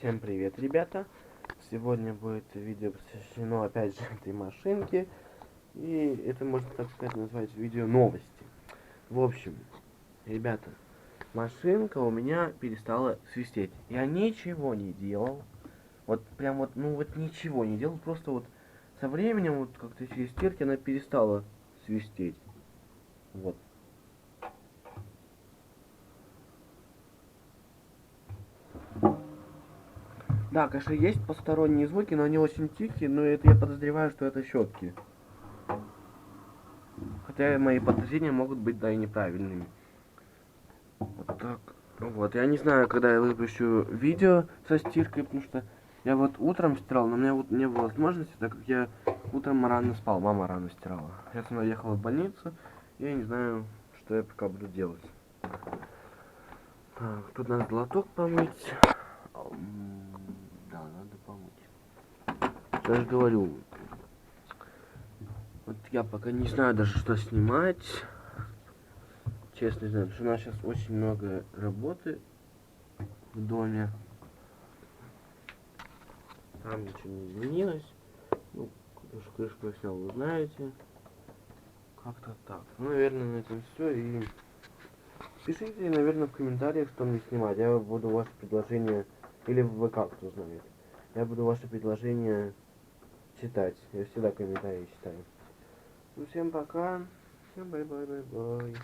Всем привет, ребята! Сегодня будет видео посвящено опять же этой машинке. И это, можно так сказать, назвать видео новости. В общем, ребята, машинка у меня перестала свистеть. Я ничего не делал. Вот прям вот, ну вот ничего не делал. Просто вот со временем, вот как-то через стирки она перестала свистеть. Вот. Да, конечно, есть посторонние звуки, но они очень тихие, но это я подозреваю, что это щетки. Хотя мои подозрения могут быть, да, и неправильными. Вот так. Вот, я не знаю, когда я выпущу видео со стиркой, потому что я вот утром стирал, но у меня вот не было возможности, так как я утром рано спал, мама рано стирала. Я сама ехала в больницу, и я не знаю, что я пока буду делать. Так, тут надо лоток помыть. Да, надо помыть. Я же говорю, вот я пока не знаю даже, что снимать. Честно не знаю, потому что у нас сейчас очень много работы в доме. Там ничего не изменилось. Ну, потому что крышку я снял, вы знаете. Как-то так. Ну, наверное, на этом все. И пишите, наверное, в комментариях, что мне снимать. Я буду ваши предложения, или в ВК, кто знает. Я буду ваши предложения читать. Я всегда комментарии читаю. Ну, всем пока. Всем бай-бай-бай-бай.